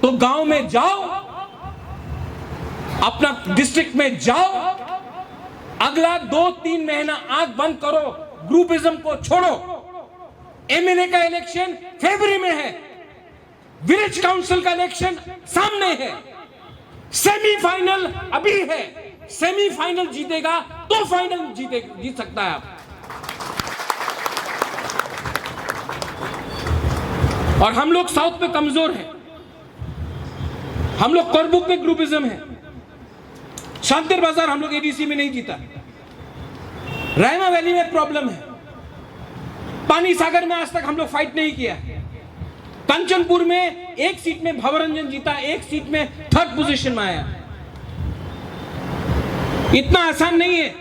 तो गांव में जाओ, अपना डिस्ट्रिक्ट में जाओ, अगला 2-3 महीना आंख बंद करो, ग्रुपिज्म को छोड़ो। एमएलए का इलेक्शन फरवरी में है, विलेज काउंसिल का इलेक्शन सामने है, सेमीफाइनल अभी है। सेमीफाइनल जीतेगा तो फाइनल जीत सकता है आप। और हम लोग साउथ में कमजोर हैं, हम लोग करबुक में ग्रुपिज्म है। शांतिर बाजार हम लोग एडीसी में नहीं जीता। रायमा वैली में प्रॉब्लम है। पानी सागर में आज तक हम लोग फाइट नहीं किया। कंचनपुर में 1 सीट में भवरंजन जीता, 1 सीट में 3rd पोजीशन में आया। इतना आसान नहीं है।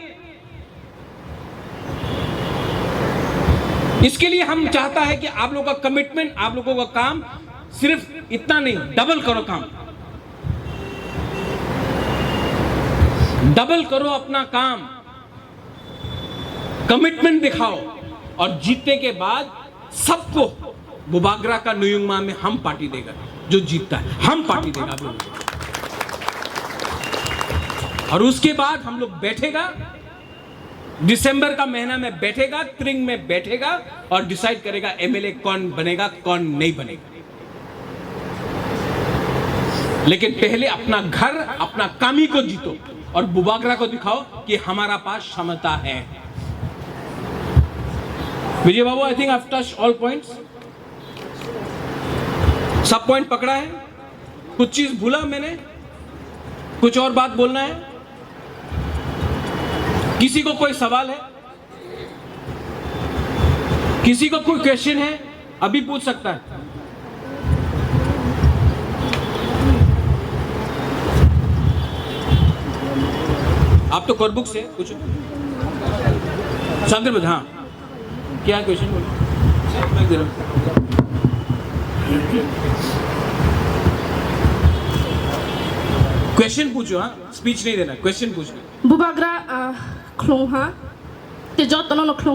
इसके लिए हम चाहता है कि आप लोगों का कमिटमेंट, आप लोगों का काम सिर्फ इतना नहीं, डबल करो काम, डबल करो अपना काम, कमिटमेंट दिखाओ। और जीतने के बाद सबको बुबागरा का नुयुंगमा में हम पार्टी देगा। जो जीतता है हम पार्टी देगा आप लोगों को। और उसके बाद हम लोग बैठेगा, दिसंबर का महीना में बैठेगा, त्रिंग में बैठेगा और डिसाइड करेगा एमएलए कौन बनेगा कौन नहीं बनेगा। लेकिन पहले अपना घर, अपना कामी को जीतो और बुबागरा को दिखाओ कि हमारा पास क्षमता है। Vijay Babu, I think I have touched all points. सब पॉइंट पकड़ा है? कुछ चीज भूला मैंने? कुछ और बात बोलना है? किसी को कोई सवाल है? किसी को कोई क्वेश्चन है? अभी पूछ सकता है। आप तो कोरबुक से कुछ शांति, हाँ क्या क्वेश्चन बोलो। क्वेश्चन पूछो, हाँ स्पीच नहीं देना, क्वेश्चन पूछो। बुबागरा खलोहा ते जो तनो नखलो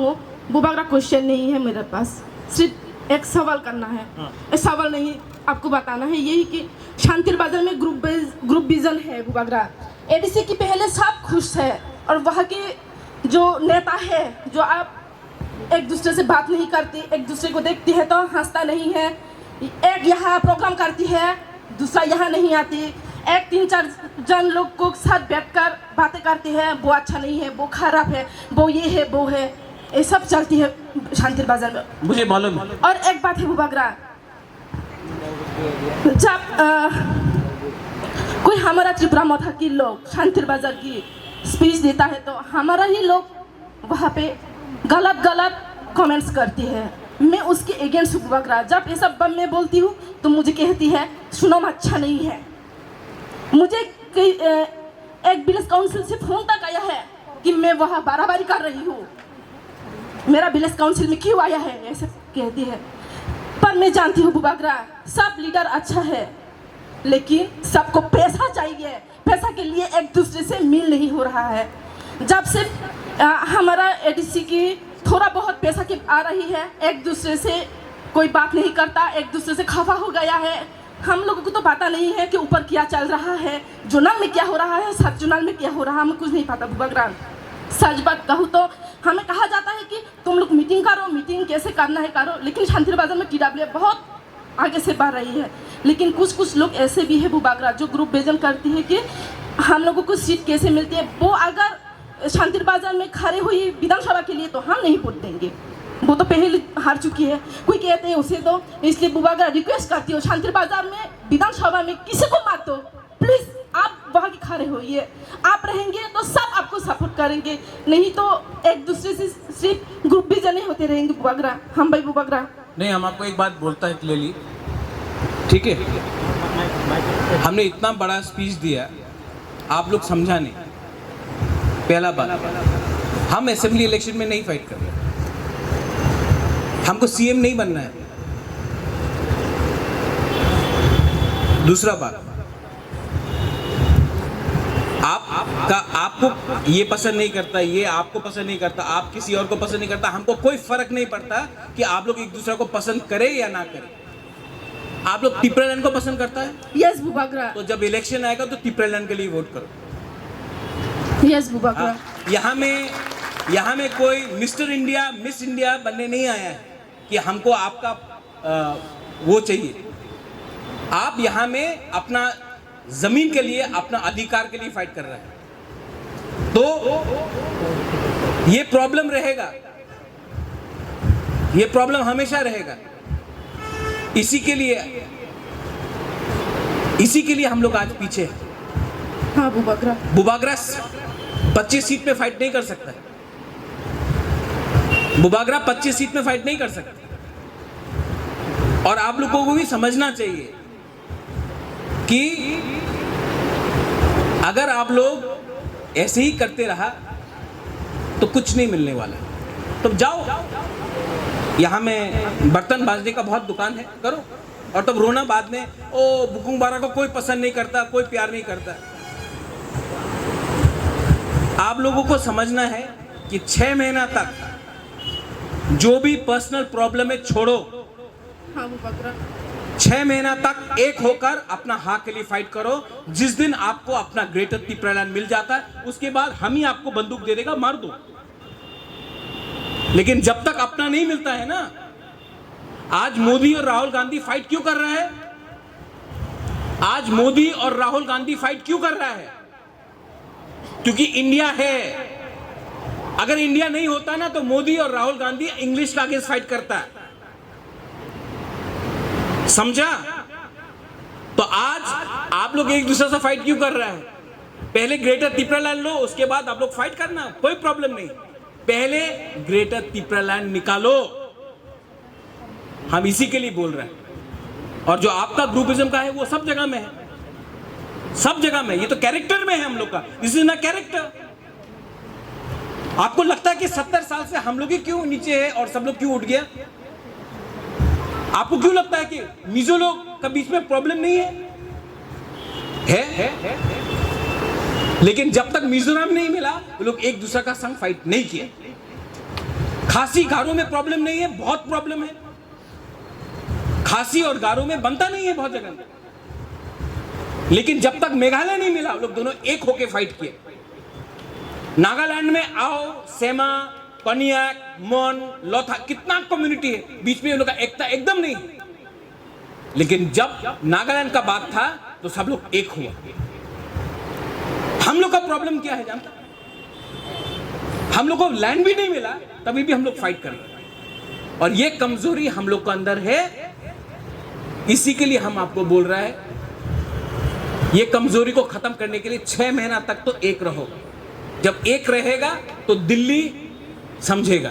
बुबागरा क्वेश्चन नहीं है मेरे पास, सिर्फ एक सवाल करना है। एक सवाल नहीं, आपको बताना है यही कि शांतिर बाजार में ग्रुप विजन है बुबागरा। एडीसी की पहले सब खुश है और वहाँ के जो नेता है, जो आप एक दूसरे से बात नहीं करती, एक दूसरे को देखती है तो हंसता नहीं है, एक यहाँ प्रोग्राम करती है दूसरा यहाँ नहीं आती, एक 3-4 जन लोग को साथ बैठकर बातें करती है, वो अच्छा नहीं है, वो खराब है, वो ये है, वो है, ये सब चलती है शांतिर बाजार में। मुझे मालूम है। और एक बात है बुबागरा, जब कोई हमारा त्रिपुरा मथा की लोग शांतिर बाजार की स्पीच देता है तो हमारा ही लोग वहाँ पे गलत कमेंट्स करती है। मैं उसके अगेंस्ट बुबागरा, जब ये सब मैं बोलती हूँ तो मुझे कहती है सुनो अच्छा नहीं है। मुझे एक विलेज काउंसिल से फोन तक आया है कि मैं वहाँ बाराबारी कर रही हूँ, मेरा विलेज काउंसिल में क्यों आया है, ऐसे कहती है। पर मैं जानती हूँ बुबागरा, सब लीडर अच्छा है लेकिन सबको पैसा चाहिए, पैसा के लिए एक दूसरे से मिल नहीं हो रहा है। जब से हमारा एडीसी की थोड़ा बहुत पैसा की आ रही है, एक दूसरे से कोई बात नहीं करता, एक दूसरे से खफा हो गया है। हम लोगों को तो पता नहीं है कि ऊपर क्या चल रहा है, जोनल में क्या हो रहा है, सब जोनल में क्या हो रहा है, हमें कुछ नहीं पता बुबागरा। सच बात कहूँ तो हमें कहा जाता है कि तुम लोग मीटिंग करो, मीटिंग कैसे करना है करो, लेकिन शांतिर बाजार में TWA बहुत आगे से बढ़ रही है। लेकिन कुछ लोग ऐसे भी है बुबागरा जो ग्रुप विजन करती है कि हम लोगों को सीट कैसे मिलती है। वो अगर शांतिर बाजार में खड़े हुई विधानसभा के लिए तो हम नहीं वोट देंगे, वो तो पहले हार चुकी है। कोई कहते हैं उसे तो, इसलिए बुबागरा रिक्वेस्ट करती हो शांतिर बाजार में विधानसभा में किसी को मत दो प्लीज, आप वहाँ के खड़े होइए, आप रहेंगे तो सब आपको सपोर्ट करेंगे, नहीं तो एक दूसरे से सिर्फ ग्रुप विजन ही होते रहेंगे बुबागरा। हम भाई बुबागरा नहीं, हम आपको एक बात बोलता है क्लियरली, ठीक है, हमने इतना बड़ा स्पीच दिया, आप लोग समझा नहीं। पहला बात, हम असेंबली इलेक्शन में नहीं फाइट कर रहे, हमको सीएम नहीं बनना है। दूसरा बात, आपको ये पसंद नहीं करता, ये आपको पसंद नहीं करता, आप किसी और को पसंद नहीं करता, हमको कोई फर्क नहीं पड़ता कि आप लोग एक दूसरे को पसंद करें या ना करें। आप लोग टिपरेलैंड को पसंद करता है? यस बुबागरा। तो जब इलेक्शन आएगा तो टिपरेलैंड के लिए वोट करो। यस बुबागरा। यहाँ में कोई मिस्टर इंडिया, मिस इंडिया बनने नहीं आया है कि हमको आपका वो चाहिए। आप यहाँ में अपना जमीन के लिए, अपना अधिकार के लिए फाइट कर रहे हैं, तो ये प्रॉब्लम रहेगा, ये प्रॉब्लम हमेशा रहेगा। इसी के लिए हम लोग आज पीछे हैं। हाँ बुबागरा 25 सीट पे फाइट नहीं कर सकता, बुबागरा 25 सीट में फाइट नहीं कर सकता। और आप लोगों को भी समझना चाहिए कि अगर आप लोग ऐसे ही करते रहा तो कुछ नहीं मिलने वाला। तो जाओ, यहाँ में बर्तन बाजने का बहुत दुकान है, करो, और तब रोना बाद में, ओ बुकुंग बारा को कोई पसंद नहीं करता, कोई प्यार नहीं करता। आप लोगों को समझना है कि 6 महीना तक जो भी पर्सनल प्रॉब्लम है छोड़ो। हाँ बुबागरा। 6 महीना तक एक होकर अपना हक के लिए फाइट करो। जिस दिन आपको अपना ग्रेटर टिपरेलैंड मिल जाता है, उसके बाद हम ही आपको बंदूक दे देगा, मार दो। लेकिन जब तक अपना नहीं मिलता है ना, आज मोदी और राहुल गांधी फाइट क्यों कर रहे हैं? आज मोदी और राहुल गांधी फाइट क्यों कर रहा है? क्योंकि इंडिया है। अगर इंडिया नहीं होता ना तो मोदी और राहुल गांधी इंग्लिश का अगेंस्ट फाइट करता है। समझा? तो आज आप लोग एक दूसरे से फाइट क्यों कर रहे हैं? पहले ग्रेटर तिप्रालैंड लो, उसके बाद आप लोग फाइट करना, कोई प्रॉब्लम नहीं। पहले ग्रेटर तिप्रालैंड निकालो, हम इसी के लिए बोल रहे हैं। और जो आपका ग्रुपिज्म का है वो सब जगह में है, सब जगह में। ये तो कैरेक्टर में है हम लोग का, दिस इज ना कैरेक्टर। आपको लगता है कि 70 साल से हम लोग ही क्यों नीचे है और सब लोग क्यों उठ गया? आपको क्यों लगता है कि मिजो लोग का बीच में प्रॉब्लम नहीं है? है? लेकिन जब तक मिजोरम नहीं मिला वो लोग एक दूसरे का संग फाइट नहीं किए। खासी गारो में प्रॉब्लम नहीं है, बहुत प्रॉब्लम है। खासी और गारो में बनता नहीं है बहुत जगह, लेकिन जब तक मेघालय नहीं मिला वो लोग दोनों एक होके फाइट किए। नागालैंड में आओ, सेमा, कनियाक, मोन, लोथा, कितना कम्युनिटी है, बीच में उन लोग का एकता एकदम नहीं। लेकिन जब नागालैंड का बात था तो सब लोग एक हुआ। हम लोग का प्रॉब्लम क्या है जानता? हम लोग को लैंड भी नहीं मिला, तभी भी हम लोग फाइट कर रहे हैं। और ये कमजोरी हम लोग के अंदर है, इसी के लिए हम आपको बोल रहा है, ये कमजोरी को खत्म करने के लिए 6 महीना तक तो एक रहो। जब एक रहेगा तो दिल्ली समझेगा।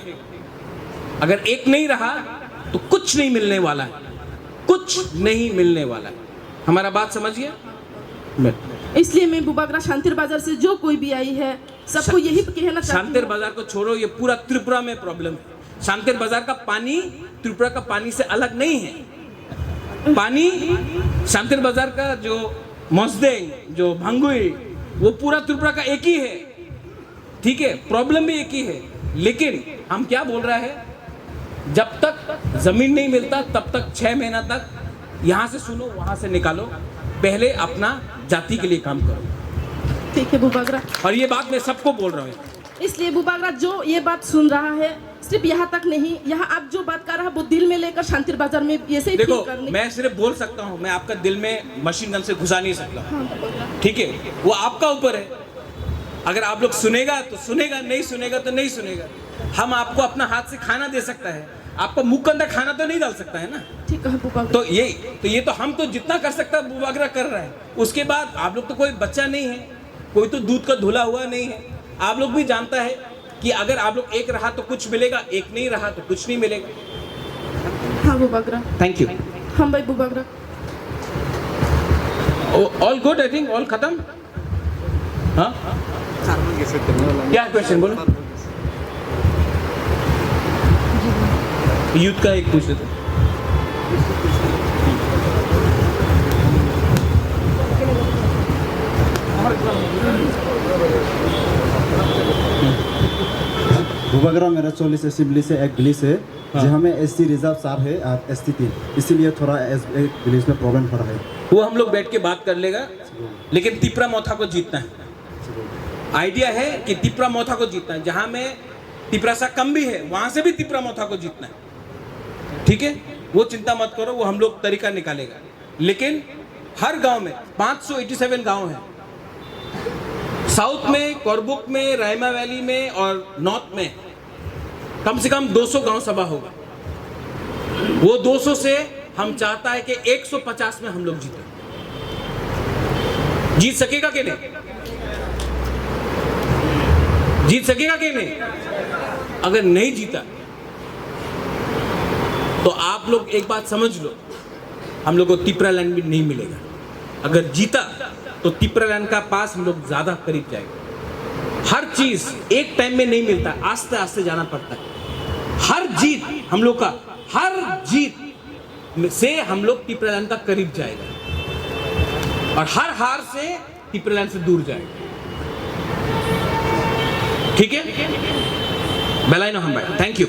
अगर एक नहीं रहा तो कुछ नहीं मिलने वाला है, कुछ नहीं मिलने वाला है। हमारा बात समझिए। इसलिए मैं बुबागरा शांतिर बाजार से जो कोई भी आई है सबको यही कहना चाहती हूँ। शांतिर बाजार को छोड़ो, ये पूरा त्रिपुरा में प्रॉब्लम है। शांतिर बाजार का पानी त्रिपुरा का पानी से अलग नहीं है। पानी शांतिर बाजार का जो मसदेंग, जो भंगुई, वो पूरा त्रिपुरा का एक ही है। ठीक है, प्रॉब्लम भी एक ही है। लेकिन हम क्या बोल रहे हैं, जब तक जमीन नहीं मिलता तब तक 6 महीना तक यहां से सुनो वहां से निकालो, पहले अपना जाति के लिए काम करो। ठीक है बुबागरा, और ये बात मैं सबको बोल रहा हूँ। इसलिए बुबागरा जो ये बात सुन रहा है, सिर्फ यहाँ तक नहीं, यहाँ आप जो बात कर रहा है वो दिल में लेकर शांतिर बाजार में ऐसे ही देखो, करने। मैं सिर्फ बोल सकता हूँ, मैं आपका दिल में मशीन गन से घुसा नहीं सकता। हाँ, ठीक है, वो आपका ऊपर है। अगर आप लोग सुनेगा तो सुनेगा, नहीं सुनेगा तो नहीं सुनेगा। हम आपको अपना हाथ से खाना दे सकता है, आपको मुंह के अंदर खाना तो नहीं डाल सकता है ना। ठीक है बुबागरा। तो ये तो हम तो जितना कर सकता है बुबागरा कर रहा है। उसके बाद आप लोग तो कोई बच्चा नहीं है, कोई तो दूध का धुला हुआ नहीं है। आप लोग भी जानता है कि अगर आप लोग एक रहा तो कुछ मिलेगा, एक नहीं रहा तो कुछ नहीं मिलेगा। हाँ बुबागरा, थैंक यू। हम भाई Bubagra, all good, I think all खत्म। हाँ, क्या क्वेश्चन बोलो? यूथ का एक पूछ लेते। बुबागरा मेरा 40 असेंबली से एक विलेज है, जहाँ में SC रिजर्व 4 है और ST 3, इसीलिए थोड़ा एक विलेज में प्रॉब्लम हो रहा है। वो हम लोग बैठ के बात कर लेगा, लेकिन तिपरा मोथा को जीतना है। आइडिया है कि तिपरा मोथा को जीतना है। जहां में तिपरा सा कम भी है वहां से भी तिपरा मोथा को जीतना है। ठीक है, वो चिंता मत करो, वो हम लोग तरीका निकालेगा। लेकिन हर गांव में 587 गांव हैं। साउथ में, कोरबुक में, रायमा वैली में और नॉर्थ में कम से कम 200 गांव सभा होगा। वो 200 से हम चाहता है कि 150 में हम लोग जीते। जीत सकेगा कि नहीं? जीत सकेगा कि नहीं? अगर नहीं जीता तो आप लोग एक बात समझ लो, हम लोग को तिपरालैंड भी नहीं मिलेगा। अगर जीता तो तिपरालैंड का पास हम लोग ज्यादा करीब जाएंगे। हर चीज एक टाइम में नहीं मिलता, आस्ते आस्ते जाना पड़ता है। हर जीत हम लोग का, हर जीत से हम लोग तिपरालैंड का करीब जाएगा और हर हार से तिपरालैंड से दूर जाएगा। ठीक है, बेलाइनो हम भाई, थैंक यू।